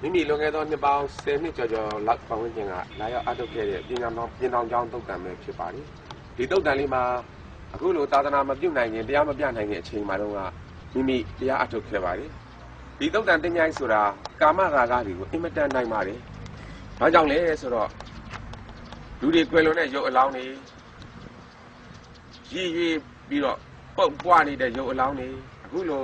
မိမိလွန်ခဲ့သောနှစ်ပေါင်း10နှစ်ကျော်လောက်ပတ်ဝန်းကျင်ကလာရောက်အထုတ်ခဲ့တဲ့ပြင်တောင်ကျောင်းတုတ်တံပဲဖြစ်ပါတယ်ဒီတုတ်တံလေးမှာအခုလိုသာသနာမပြုတ်နိုင်ရင်တရားမပြနိုင်တဲ့အချိန်မှာတော့မိမိတရားအထုတ်ခဲ့ပါတယ်ဒီတုတ်တံတင်ញိုင်းဆိုတာကာမရာဂတွေကိုအင်မတန်နိုင်ပါတယ်ဘာကြောင့်လဲဆိုတော့လူတွေကွယ်လွန်တဲ့ရုပ်အလောင်းတွေရည်ပြီးတော့ပုတ်ပွားနေတဲ့ရုပ်အလောင်းတွေအခုလို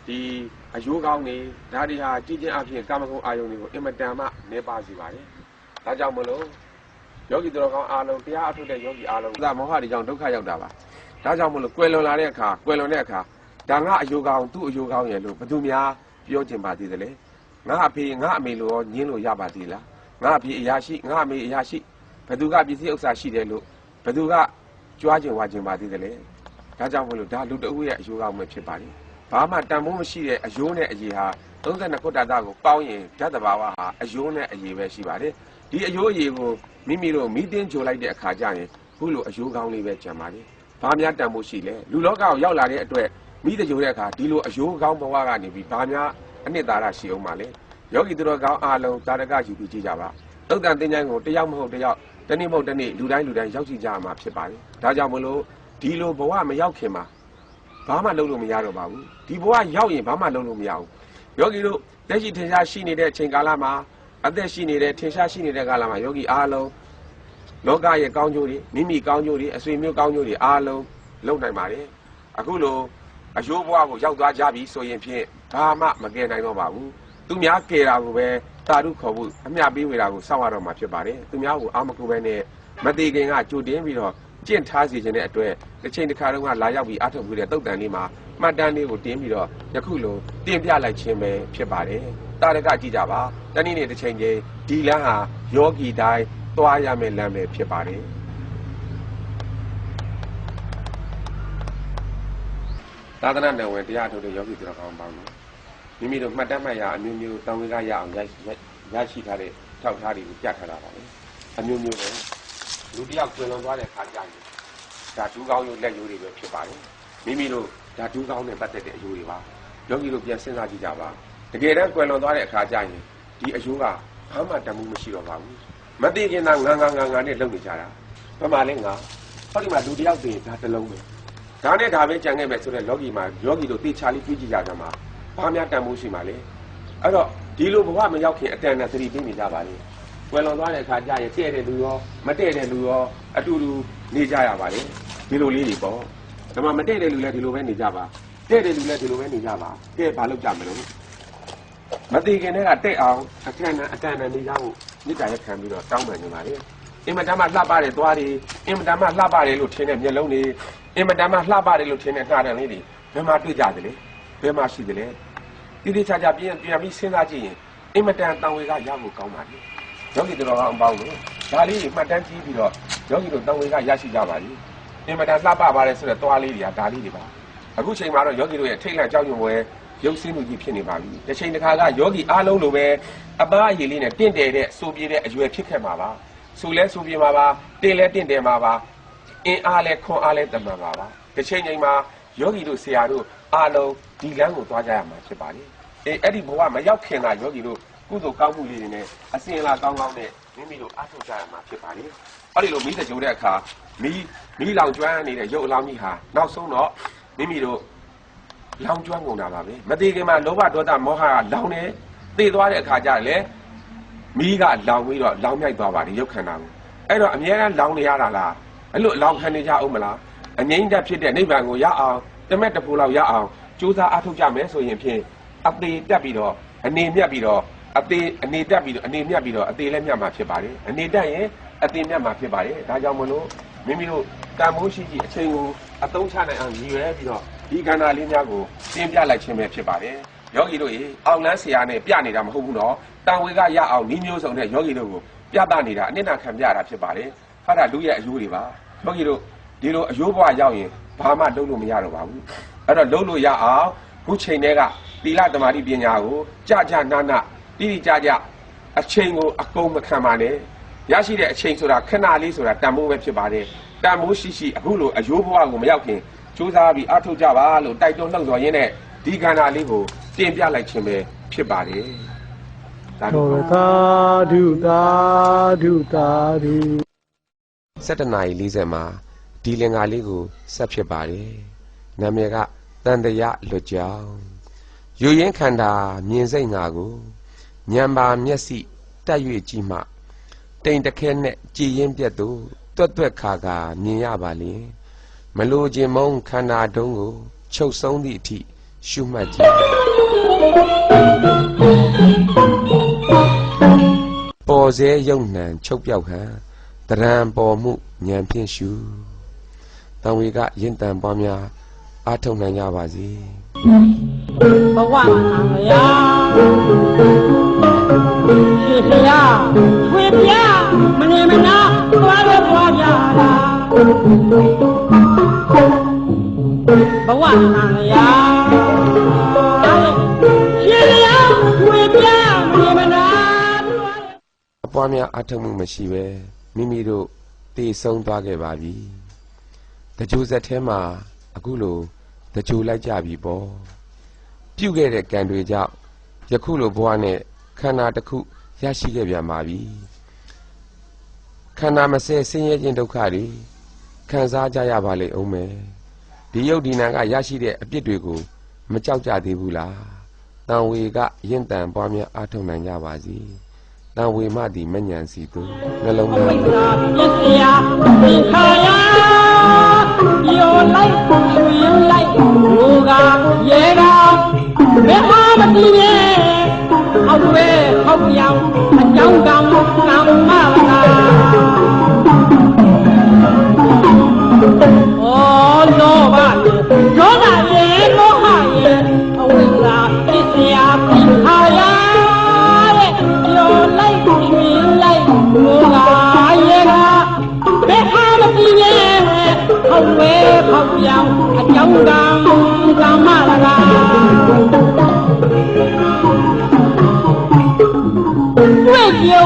ဒီအယိုးကောင်းတွေဒါတွေဟာကြည်ချင်းအဖြစ်ကာမဂုဏ်အာယုန်တွေကိုအင်မတန်မှနေပါစီပါတယ်ဒါကြောင့်မလို့ယောဂီတော်ကောင်းအားလုံးတရားအထုတ်တဲ့ယောဂီအားလုံးဒါမောဟတွေကြောင့်ဒုက္ခရောက်တာပါဒါကြောင့်မလို့ကွယ်လွန်တဲ့အခါဒါငါအယိုးကောင်းသူ့အယိုးကောင်းရဲ့လို့ဘယ်သူများပြောကျင်ပါသေးတယ်လဲငါအဖေငါအမေလို့ညင်းလို့ရပါသေးလားငါအဖေအရာရှိငါအမေအရာရှိဘယ်သူကပစ္စည်းဥစ္စာရှိတယ်လို့ဘယ်သူကကြွားကျင်ဝါကျင်ပါသေးတယ်လေဒါကြောင့်မလို့ဒါလူတအုပ်ရဲ့အယိုးကောင်းပဲဖြစ်ပါတယ်ဘာမှတန်ဖိုးမရှိတဲ့အယိုးနဲ့အရေဟာ32ခုတတာကိုပေါင်းရင်ဓာတ်တဘာဝဟာအယိုးနဲ့အရေပဲရှိပါတယ်ဒီအယိုးအရေကိုမိမိတို့မီးတင်းကြိုလိုက်တဲ့အခါကျရင်ခုလိုအယိုးကောင်းလေးပဲကျန်ပါတယ်ဘာများတန်ဖိုးရှိလဲလူလောကကိုရောက်လာတဲ့အတွက်မိတကြိုတဲ့အခါဒီလိုအယိုးကောင်းဘဝကနေပြီးဘာများအနှစ်သာရရှိအောင်ပါလဲယောဂီတို့ကောင်းအားလုံးတာရကယူပြီးကြည့်ကြပါသုတ်တန်သင်္ချိုင်းကိုတယောက်မဟုတ်တယောက်တနေ့မဟုတ်တနေ့လူတိုင်းရောက်ကြည့်ကြမှာဖြစ်ပါတယ်ဒါကြောင့်မလို့ဒီလိုဘဝမရောက်ခင်မှာဘာမှလုပ်လို့မရတော့ပါဘူးဒီဘဝရောက်ရင်ဘာမှလုပ်လို့မရဘူးယောဂီတို့တက်ရှိထင်ရှားရှိနေတဲ့အချိန်ကာလမှာအသက်ရှိနေတဲ့ထင်ရှားရှိနေတဲ့ကာလမှာယောဂီအားလုံးလောကရဲ့ကောင်းကျိုးတွေမိမိကောင်းကျိုးတွေအဆွေမျိုးကောင်းကျိုးတွေအားလုံးလုပ်နိုင်ပါတယ်အခုလိုအယိုးဘဝကိုရောက်သွားကြပြီဆိုရင်ဖြင့်ဘာမှမကယ်နိုင်တော့ပါဘူးသူများကယ်တာကိုပဲသာဓုခေါ်ဖို့အမျှပေးဝေတာကိုစောင့်ရတော့မှာဖြစ်ပါတယ်သူများကိုအာမကူပဲနဲ့မတည်ခင်ကကြိုတင်ပြီးတော့ကျင့်ထားစီခြင်းတဲ့အတွက်တစ်ချိန်တစ်ခါတော့လာရောက်ပြီးအထုတ်ပြီးတဲ့တုတ်တန်လေးမှာမှတ်တမ်းလေးကိုတင်းပြီးတော့ယခုလိုတင်ပြလိုက်ခြင်းပဲဖြစ်ပါတယ်တာရကကြည့်ကြပါတနည်းနဲ့တစ်ချိန်ချင်းဒီလမ်းဟာယောဂီတိုင်းသွားရမယ့်လမ်းပဲဖြစ်ပါတယ်သာသနာ့နယ်ဝင်တရားထုတ်တဲ့ယောဂီတော်ကောင်းပါလို့မိမိတို့မှတ်တမ်းမှတ်ရအမျိုးမျိုးတောင်းဝေကရအောင်ရရှိထားတဲ့ထောက်ထားတွေကိုပြထားတာပါလေအမျိုးမျိုးပဲလူတယောက်ကျွလွန်သွားတဲ့ခါကြရင်ဓာတုကောင်းရုပ်လက်ရိုးတွေပဲဖြစ်ပါတယ်မိမိတို့ဓာတုကောင်းနဲ့ပတ်သက်တဲ့အယိုးတွေပါယောဂီတို့ပြန်စဉ်းစားကြည့်ကြပါတကယ်တမ်းကျွလွန်သွားတဲ့အခါကြရင်ဒီအယိုးကဘာမှတမှုမရှိတော့ပါဘူးမသိခင်သာငါနဲ့လုံနေကြတာဘာမှလည်းငါဟောဒီမှာလူတယောက်တည်းဒါတစ်လုံးပဲဒါနဲ့ဒါပဲကြံခဲ့မယ်ဆိုတဲ့ယောဂီတို့တေချာလေးကြည့်ကြည့်ကြကြမှာဘာများတန်မှုရှိမှာလဲအဲ့တော့ဒီလိုဘဝမရောက်ခင်အတန်နဲ့သတိပေးနေကြပါလေဝယ်လွန်သွားတဲ့အခါကျရင်တဲ့တဲ့လူရောမတဲ့တဲ့လူရောအတူတူနေကြရပါလေဒီလိုလေးတွေပေါ့ဒါမှမတဲ့တဲ့လူလည်းဒီလိုပဲနေကြပါတဲ့တဲ့လူလည်းဒီလိုပဲနေကြပါကဲဘာလုပ်ကြမလို့မသိခင်တည်းကတဲ့အောင်အတန်နဲ့နေကြဖို့မြစ်တာရက်ခံပြီးတော့တောင်းပန်နေပါလေအင်မတန်မှလှပတဲ့သွားတွေအင်မတန်မှလှပတယ်လို့ထင်တဲ့မျက်လုံးတွေအင်မတန်မှလှပတယ်လို့ထင်တဲ့နှာတန်လေးတွေဘယ်မှာတွေ့ကြတယ်လဲဘယ်မှာရှိတယ်လဲတိချာပြန်ပြီးစဉ်းစားကြည့်ရင်အင်မတန်တန်ဝေကရဖို့ကောင်းပါလေယောဂီတော်ကောင်းအပေါင်းလို့ဒါလေးမှတ်တမ်းကြည့်ပြီးတော့ယောဂီတို့တန်ဝေကရရှိကြပါလိမ့်အင်မတန်လှပပါတယ်ဆိုတဲ့သွားလေးတွေကဒါလေးတွေပါအခုချိန်မှာတော့ယောဂီတို့ရဲ့ထိတ်လန့်ကြောက်ရွံ့ပွဲရုပ်ဆင်းမှုကြီးဖြစ်နေပါပြီတစ်ချိန်တစ်ခါကယောဂီအားလုံးလိုပဲအပားအရည်လေးနဲ့တင့်တယ်တဲ့စိုးပြေတဲ့အရွယ်ဖြစ်ခဲ့မှာပါဆိုလဲဆိုပြေမှာပါတင်လဲတင့်တယ်မှာပါအင်းအားလဲခွန်အားလဲတမန်ပါတစ်ချိန်ချိန်မှာယောဂီတို့ဆရာတို့အားလုံးဒီလမ်းကိုသွားကြရမှာဖြစ်ပါလေအဲ့ဒီဘဝမရောက်ခင်ကယောဂီတို့ကုသိုလ်ကောင်းမှုလေးတွေနဲ့အစဉ်အလာကောင်းနဲ့မိမိတို့အားထုတ်ကြရမှာဖြစ်ပါလေအဲ့ဒီလိုမိတကြိုတဲ့အခါမိလောင်ကျွမ်းနေတဲ့ရုပ်အလောင်းကြီးဟာနောက်ဆုံးတော့မိမိတို့လောင်ကျွမ်းကုန်တာပါပဲမသေးခင်မှာလောဘဒေါသမောဟကလောင်နေသိသွားတဲ့အခါကျလေမိကလောင်ပြီးတော့လောင်မြိုက်သွားပါဒီရုပ်ခန္ဓာကိုအဲ့တော့အမြဲတမ်းလောင်နေရတာလားအဲ့လိုလောင်ခံနေကြအောင်မလားအငြိမ့်တက်ဖြစ်တဲ့နိဗ္ဗာန်ကိုရအောင်တမက်တပူလောက်ရအောင်ကြိုးစားအားထုတ်ကြမယ်ဆိုရင်ဖြင့်အသေးတက်ပြီးတော့အနေမြတ်ပြီးတော့အနေတက်ပြီးတော့အနေမြတ်ပြီးတော့အသေးလည်းမြတ်မှာဖြစ်ပါတယ်အနေတက်ရင်အသေးမြတ်မှာဖြစ်ပါတယ်ဒါကြောင့်မလို့မိမိတို့တန်ဖိုးရှိအချိန်ကိုအသုံးချနိုင်အောင်ရည်ရွယ်ပြီးတော့ဒီခန္ဓာလေးများကိုတင်ပြလိုက်ခြင်းပဲဖြစ်ပါတယ်ယောဂီတို့ရေအောင်လန်းဆရာနဲ့ပြနေတာမဟုတ်ဘူးနော်တန်ဝေကရအောင်ဤမျိုးစုံတဲ့ယောဂီတို့ကိုပြသနေတာအနစ်နာခံပြတာဖြစ်ပါတယ်ဟာဒါလူရဲ့အယိုးတွေပါယောဂီတို့ဒီလိုအယိုးဘဝရောက်ရင်ဘာမှလုပ်လို့မရတော့ပါဘူးအဲ့တော့လုပ်လို့ရအောင်ခုချိန်တည်းကသီလသမာဓိပညာကိုကြနာတိကြအချိန်ကိုအကုန်မခံပါနဲ့ရရှိတဲ့အချိန်ဆိုတာခဏလေးဆိုတာတန်ဖိုးပဲဖြစ်ပါတယ်တန်ဖိုးရှိအခုလိုအယိုးဘဝကိုမရောက်ခင်ကြိုးစားပြီးအားထုတ်ကြပါလို့တိုက်တွန်းလှုံ့ဆော်ရင်းနဲ့ဒီခန္ဓာလေးကိုတင်ပြလိုက်ခြင်းပဲဖြစ်ပါတယ် သာဓု သာဓုသာဓုသာဓု 17:40မှာဒီလင်္ကာလေးကိုဆက်ဖြစ်ပါတယ်နာမည်ကတန်တရလွတ်ကြောင်းယူရင်းခန္ဓာမြင်စိတ်ငါကိုဉာဏ်ပါမျက်စိတက်၍ကြည့်မှတိမ်တခဲနဲ့ကြည်ရင်ပြတ်သို့တွတ်တွက်ခါခါမြင်ရပါလျင်မလိုခြင်းမုံခန္ဓာတုံးကိုချုပ်ဆုံးသည့်အထိရှုမှတ်ကြည့်ပေါ်စေယုံနှံချုပ်ပြောက်ဟန်တရံပေါ်မှုဉာဏ်ဖြင့်ရှုတံဝေကယဉ်တန်ပွားများအားထုတ်နိုင်ကြပါစေဘဝနာမယာရှိစရာထွေပြမနေမနာသွားလို့ပွားကြတာဘဝနာမယာရှိစရာထွေပြမနေမနာအပွားများအားထုတ်မှုမရှိပဲမိမိတို့တည်ဆုံးသွားခဲ့ပါပြီတကြိုဆက်ထဲမှာအခုလိုတကြိုလိုက်ကြပြီပေါ့ပြုခဲ့တဲ့ကံတွေကြောင့်ယခုလိုဘဝနဲ့ခန္ဓာတစ်ခုရရှိခဲ့ပြန်ပါပြီခန္ဓာမစဲဆင်းရဲခြင်းဒုက္ခတွေခံစားကြရပါလေအောင်မယ်ဒီယုတ်ဒီနာကရရှိတဲ့အပြစ်တွေကိုမကြောက်ကြသေးဘူးလားတန်ဝေကယဉ်တန်ပွားများအားထုတ်နိုင်ကြပါစေတန်ဝေမသည်မညံစီသူနှလုံးသားပစ္စယသင်္ခါရယောလိုက်ရွှင်လိုက်လူကရေကဘယ်ဟာမတည်ရဲ့အောက်ဝဲဟောက်ပြောင်းအကြောင်းကံကံမလာဩလောဘဒေါသရေလောဟရေအဝိဇ္ဇာပစ္စယသင်္ခါရတဲ့ယောလိုက်ရွှင်လိုက်လူကရေကဘယ်ဟာမတည်ရဲ့ဟောက်ဝဲဟောက်ပြောင်းအကြောင်းကံကံမလာတွေ့ကြုံ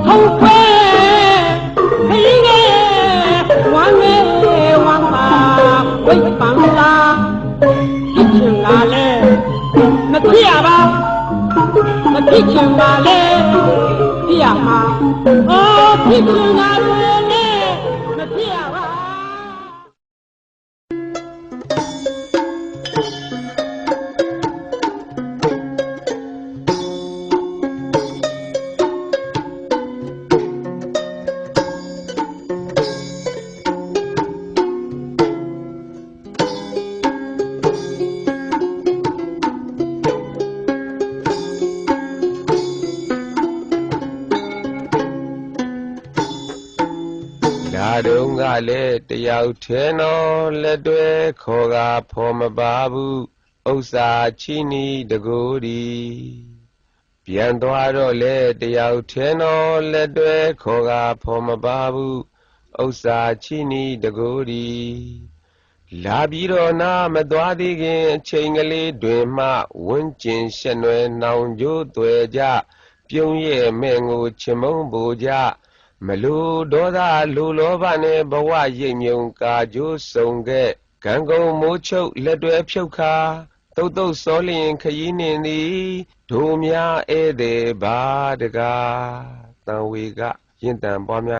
ဟုတ်ပဲခင်းငယ်ဝမ်းငယ်ဝမ်းပါဝိပံလာဖြစ်ချင်လာလဲမဖြစ်ရပါမဖြစ်ချင်ပါလဲဖြစ်ရမှာအော်ဖြစ်ချင်လာလဲမဖြစ်ရပါတုံးကလည်းတယောက်ထဲတော်လက်တွဲခေါ်ကဖော်မပါဘူးဥစ္စာချီနီတကိုယ်ဒီပြန်သွားတော့လေတယောက်ထဲတော်လက်တွဲခေါ်ကဖော်မပါဘူးဥစ္စာချီနီတကိုယ်ဒီလာပြီးတော့နာမသွားသေးခင်အချိန်ကလေးတွင်မှဝန်းကျင်ရှက်နွယ်နှောင်ကြိုးသွဲကြပြုံးရဲ့မဲ့ငိုချင်မုန်းပူကြမလူဒေါသလူလောဘနဲ့ဘဝရိပ်မြုံကာကြိုးစုံခဲ့ကံကုန်မိုးချုပ်လက်တွဲဖြုတ်ခါတုတ်တုတ်စောလျင်ခရီးနှင်သည်ဒိုများဧည့်သည်ဘာတကားတန်ဝေကယဉ်တန်ပွားများ